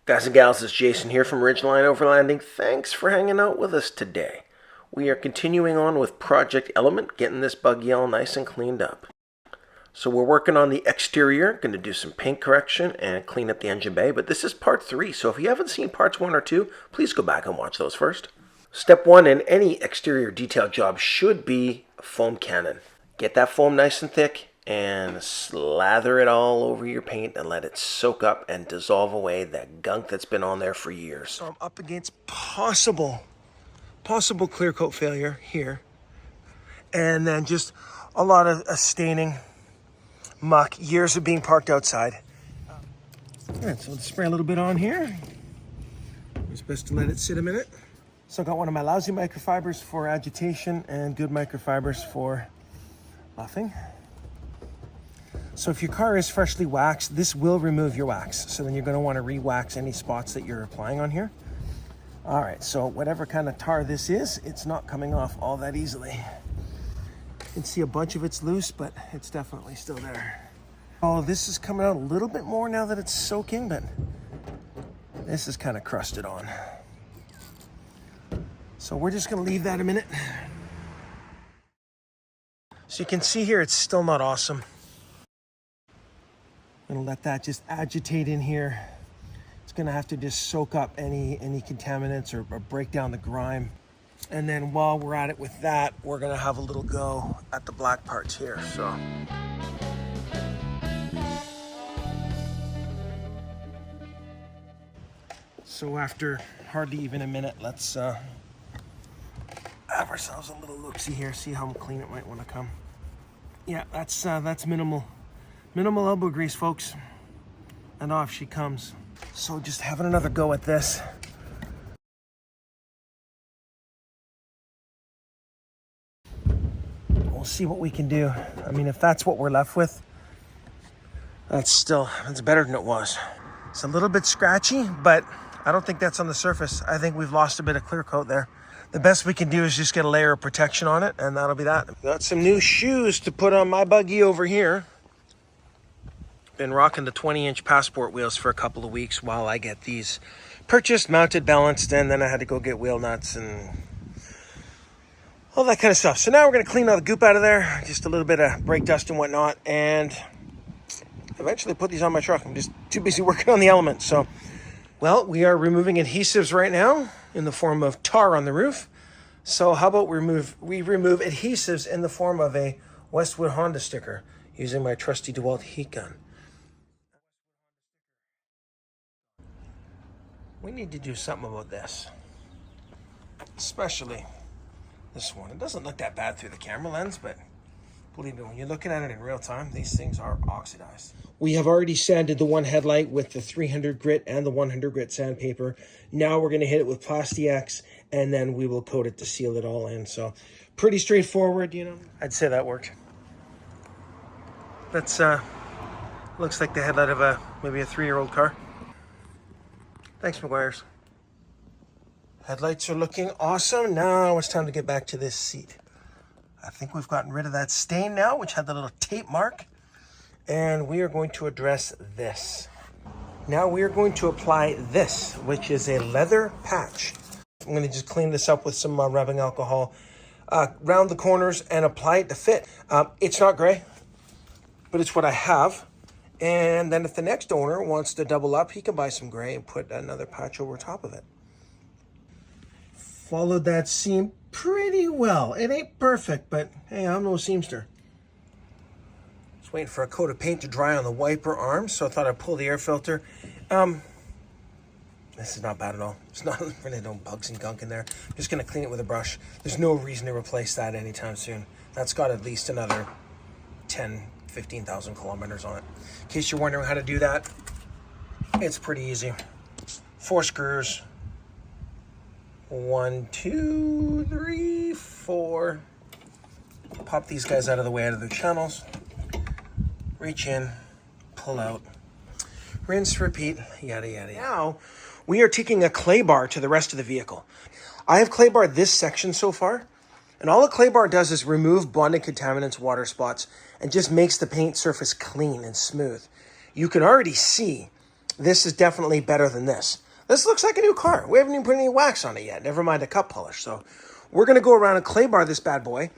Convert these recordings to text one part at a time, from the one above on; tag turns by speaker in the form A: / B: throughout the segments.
A: Guys and gals, it's Jason here from Ridgeline Overlanding. Thanks for hanging out with us today. We are continuing on with Project Element, getting this buggy all nice and cleaned up. So we're working on the exterior, going to do some paint correction and clean up the engine bay, but this is part 3, so if you haven't seen parts 1 or 2, please go back and watch those first. Step 1 in any exterior detail job should be a foam cannon. Get that foam nice and thick and slather it all over your paint and let it soak up and dissolve away that gunk that's been on there for years. So I'm up against possible clear coat failure here, and then just a lot of staining, muck, years of being parked outside. All right, so let's spray a little bit on here. It's best to let it sit a minute. So I got one of my lousy microfibers for agitation and good microfibers for buffing. So if your car is freshly waxed, this will remove your wax. So then you're going to want to re-wax any spots that you're applying on here. All right, so whatever kind of tar this is, it's not coming off all that easily. You can see a bunch of it's loose, but it's definitely still there. Oh, this is coming out a little bit more now that it's soaking, but this is kind of crusted on. So we're just going to leave that a minute. So you can see here, it's still not awesome. I'm gonna let that just agitate in here. It's gonna have to just soak up any contaminants or break down the grime. And then while we're at it with that, we're gonna have a little go at the black parts here. So after hardly even a minute, let's have ourselves a little look-see here, see how clean it might wanna come. Yeah, that's minimal elbow grease, folks, and off she comes. So just having another go at this. We'll see what we can do. I mean, if that's what we're left with, that's better than it was. It's a little bit scratchy, but I don't think that's on the surface. I think we've lost a bit of clear coat there. The best we can do is just get a layer of protection on it, and that'll be that. Got some new shoes to put on my buggy over here. Been rocking the 20-inch passport wheels for a couple of weeks while I get these purchased, mounted, balanced, and then I had to go get wheel nuts and all that kind of stuff. So now we're going to clean all the goop out of there, just a little bit of brake dust and whatnot, and eventually put these on my truck. I'm just too busy working on the Element. So, well, we are removing adhesives right now in the form of tar on the roof. So how about we remove adhesives in the form of a Westwood Honda sticker using my trusty DeWalt heat gun. We need to do something about this, especially this one. It doesn't look that bad through the camera lens, but believe me, when you're looking at it in real time, these things are oxidized. We have already sanded the one headlight with the 300 grit and the 100 grit sandpaper. Now we're going to hit it with Plasti-X, and then we will coat it to seal it all in. So pretty straightforward, you know. I'd say that worked. That's looks like the headlight of maybe a 3-year-old car. Thanks, McGuire's. Headlights are looking awesome. Now it's time to get back to this seat. I think we've gotten rid of that stain now, which had the little tape mark. And we are going to address this. Now we are going to apply this, which is a leather patch. I'm going to just clean this up with some rubbing alcohol around the corners and apply it to fit. It's not gray, but it's what I have. And then if the next owner wants to double up, he can buy some gray and put another patch over top of it. Followed that seam pretty well. It ain't perfect, but hey, I'm no seamster. Just waiting for a coat of paint to dry on the wiper arms, so I thought I'd pull the air filter. This is not bad at all. It's not really no bugs and gunk in there. I'm just gonna clean it with a brush. There's no reason to replace that anytime soon. That's got at least another 15,000 kilometers on it. In case you're wondering how to do that, it's pretty easy. 4 screws. 1, 2, 3, 4. Pop these guys out of the way, out of their channels. Reach in, pull out, rinse, repeat, yada, yada. Now, we are taking a clay bar to the rest of the vehicle. I have clay barred this section so far, and all a clay bar does is remove bonding contaminants, water spots, and just makes the paint surface clean and smooth. You can already see this is definitely better than this. This looks like a new car. We haven't even put any wax on it yet. Never mind a cup polish. So we're going to go around and clay bar this bad boy.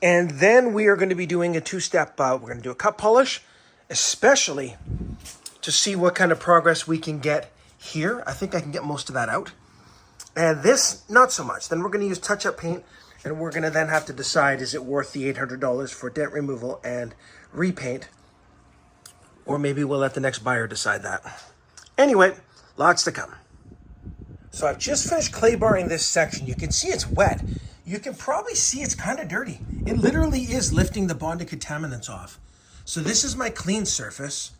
A: And then we are going to be doing a two-step. We're going to do a cup polish, especially to see what kind of progress we can get here. I think I can get most of that out. And this, not so much. Then we're going to use touch-up paint. And we're going to then have to decide, is it worth the $800 for dent removal and repaint? Or maybe we'll let the next buyer decide that. Anyway, lots to come. So I've just finished clay barring this section. You can see it's wet. You can probably see it's kind of dirty. It literally is lifting the bonded contaminants off. So this is my clean surface.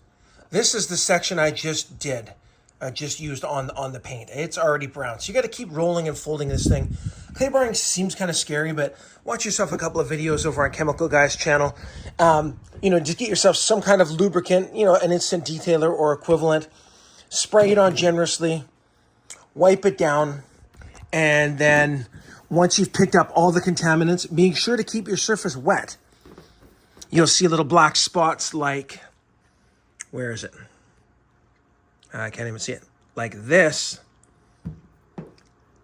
A: This is the section I just did. I just used on the paint. It's already brown. So you got to keep rolling and folding this thing. Clay barring seems kind of scary, but watch yourself a couple of videos over on Chemical Guy's channel. Just get yourself some kind of lubricant, an instant detailer or equivalent. Spray it on generously. Wipe it down, and then once you've picked up all the contaminants, being sure to keep your surface wet. You'll see little black spots like, where is it? I can't even see it. Like this,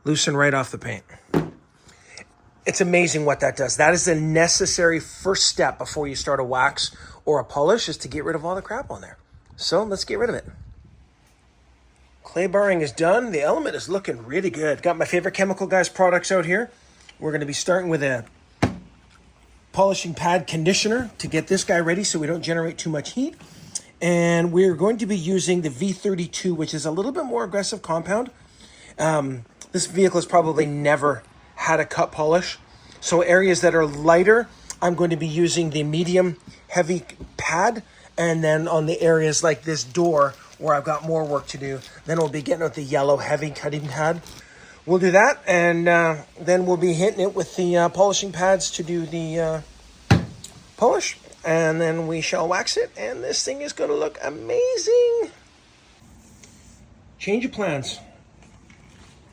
A: loosen right off the paint. It's amazing what that does. That is the necessary first step before you start a wax or a polish, is to get rid of all the crap on there. So let's get rid of it. Clay barring is done. The element is looking really good. Got my favorite Chemical Guys products out here. We're going to be starting with a polishing pad conditioner to get this guy ready so we don't generate too much heat. And we're going to be using the V32, which is a little bit more aggressive compound. This vehicle has probably never had a cut polish. So areas that are lighter, I'm going to be using the medium heavy pad. And then on the areas like this door, where I've got more work to do, then we'll be getting out the yellow heavy cutting pad. We'll do that, and then we'll be hitting it with the polishing pads to do the polish, and then we shall wax it, and this thing is going to look amazing. Change of plans.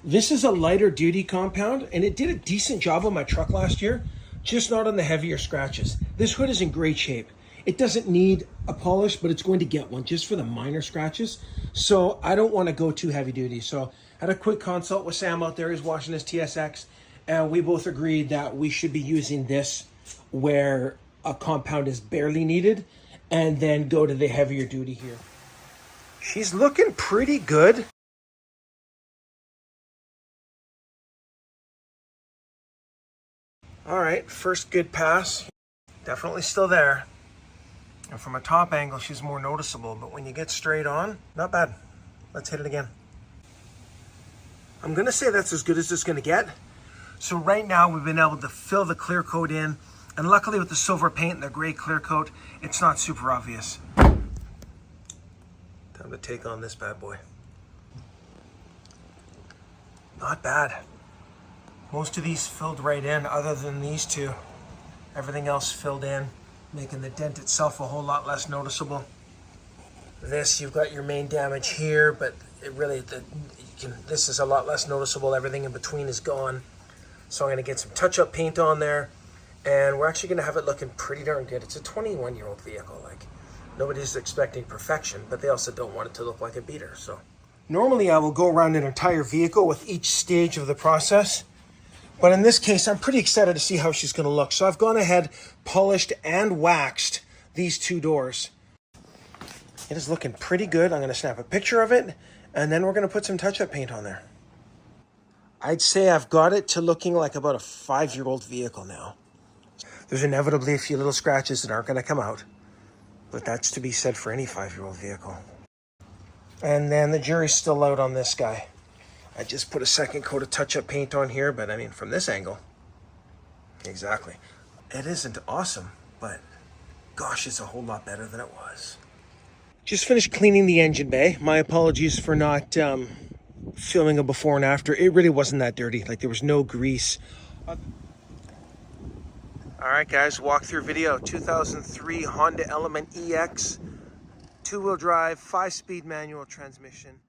A: This is a lighter duty compound, and it did a decent job on my truck last year, just not on the heavier scratches. This hood is in great shape. It doesn't need a polish, but it's going to get one just for the minor scratches. So I don't want to go too heavy duty. So I had a quick consult with Sam out there. He's washing his TSX. And we both agreed that we should be using this where a compound is barely needed, and then go to the heavier duty here. She's looking pretty good. All right, first good pass. Definitely still there. And from a top angle, she's more noticeable, but when you get straight on, not bad. Let's hit it again. I'm gonna say that's as good as it's gonna get. So right now we've been able to fill the clear coat in, and luckily with the silver paint and the gray clear coat, it's not super obvious. Time to take on this bad boy. Not bad. Most of these filled right in, other than these two. Everything else filled in, making the dent itself a whole lot less noticeable. This, you've got your main damage here, but it really, this is a lot less noticeable. Everything in between is gone. So I'm gonna get some touch-up paint on there, and we're actually gonna have it looking pretty darn good. It's a 21-year-old vehicle. Like, nobody's expecting perfection, but they also don't want it to look like a beater, so. Normally I will go around an entire vehicle with each stage of the process. But in this case, I'm pretty excited to see how she's going to look. So I've gone ahead, polished and waxed these two doors. It is looking pretty good. I'm going to snap a picture of it, and then we're going to put some touch-up paint on there. I'd say I've got it to looking like about a 5-year-old vehicle now. There's inevitably a few little scratches that aren't going to come out, but that's to be said for any 5-year-old vehicle. And then the jury's still out on this guy. I just put a second coat of touch-up paint on here, but I mean, from this angle, exactly. It isn't awesome, but gosh, it's a whole lot better than it was. Just finished cleaning the engine bay. My apologies for not filming a before and after. It really wasn't that dirty. Like, there was no grease. All right, guys, walkthrough video. 2003 Honda Element EX, 2-wheel drive, 5-speed manual transmission.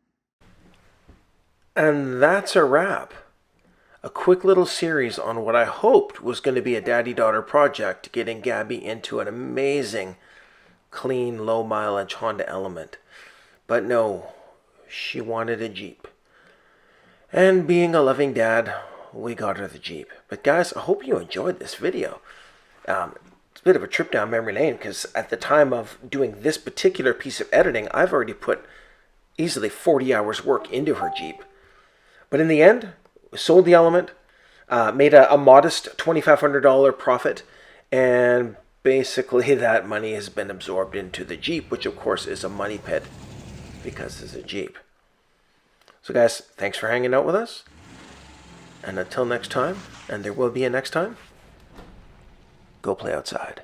A: And that's a wrap. A quick little series on what I hoped was going to be a daddy-daughter project, getting Gabby into an amazing, clean, low-mileage Honda Element. But no, she wanted a Jeep. And being a loving dad, we got her the Jeep. But guys, I hope you enjoyed this video. It's a bit of a trip down memory lane because at the time of doing this particular piece of editing, I've already put easily 40 hours work into her Jeep. But in the end, we sold the Element, made a modest $2,500 profit, and basically that money has been absorbed into the Jeep, which of course is a money pit because it's a Jeep. So guys, thanks for hanging out with us. And until next time, and there will be a next time, go play outside.